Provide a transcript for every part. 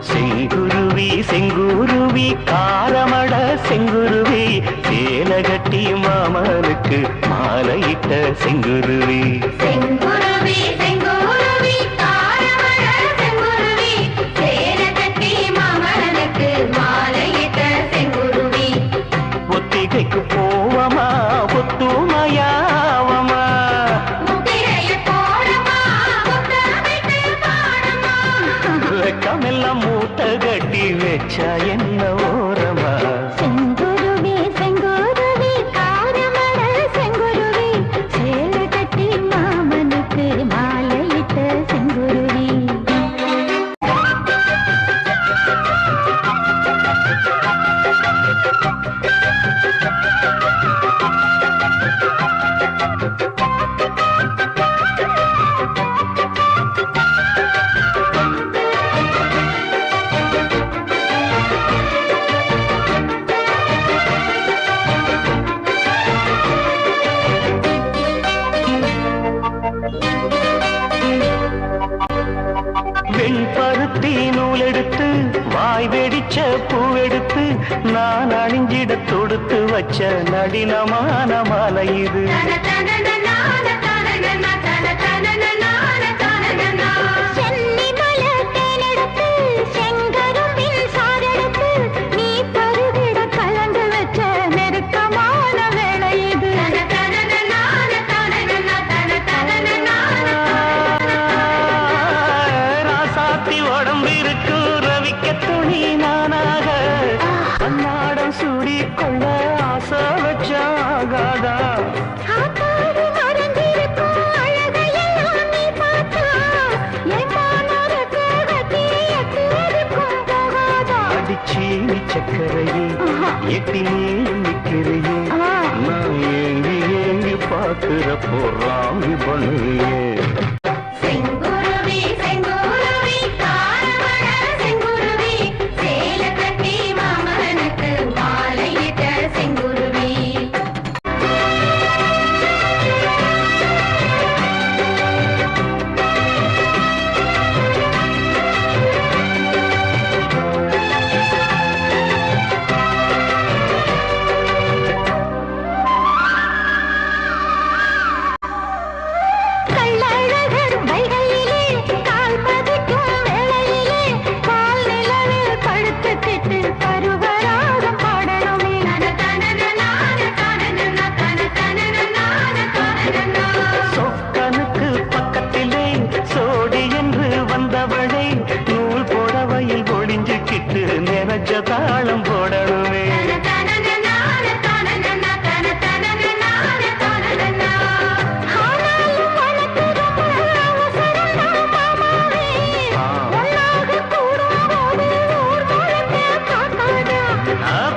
செங்குருவி செங்குருவி காரமட செங்குருவி சேலகட்டி மாமனுக்கு மாலையிட்ட செங்குருவி செங்குருவி செங்குருவி காரமட செங்குருவி சேலகட்டி மாமனுக்கு மாலையிட்ட செங்குருவி ஒத்திகைக்கு போவமா ஒத்துமையாவமா வெக்கமெல்லாம் மூட்டை கட்டி வச்சா என்ன ஓரமா செங்குருவி செங்குருவி காரமட செங்குருவி சேலகட்டி மாமனுக்கு மாலையிட்ட செங்குருவி வெண்பருத்தி நூலெடுத்து வாய் வெடிச்ச பூவெடுத்து நான் அணிஞ்சிட தொடுத்து வச்ச நடினமான மாலை இது உடம்பிற்கு ரவிக்க துணி நானாக அன்னாடம் சூடிக்கொள்ள ஆசை வச்சாகாதா அடிச்சீனி சக்கரையே எட்டி நிற்கிறையே நான் ஏங்கி ஏங்கி பார்க்கிறப்போ ராமி பண்ணுவே தாளம் போடணுமே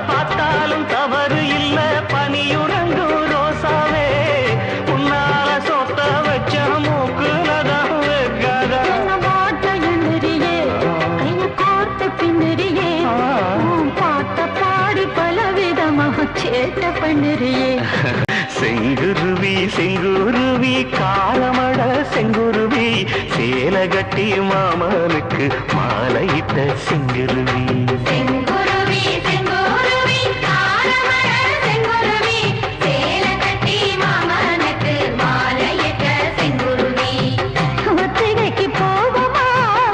பார்த்தாலும் தவறு இல்ல பனியுறங்கும் ரோசாவே உன்னால சொத்த வச்ச மூக்குலதான் வைக்காதா செங்குருவி செங்குருவி காலமட செங்குருவி சேலகட்டி மாமனுக்கு மாலையிட்ட செங்குருவி செங்குருவி செங்குருவி காரமட செங்குருவி சேலகட்டி மாமனுக்கு மாலையிட்ட செங்குருவி ஒத்திகைக்கு போவமா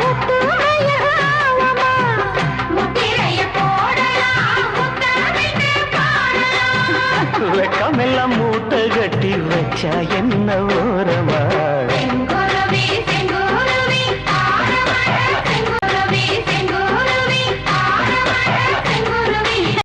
ஒத்துமையாவமா முத்திரைய போடலாம் முத்தமிட்டு பாடலாம் வெக்கமெல்லாம் மூட்டை கட்டி வச்சா என்ன ஓரமா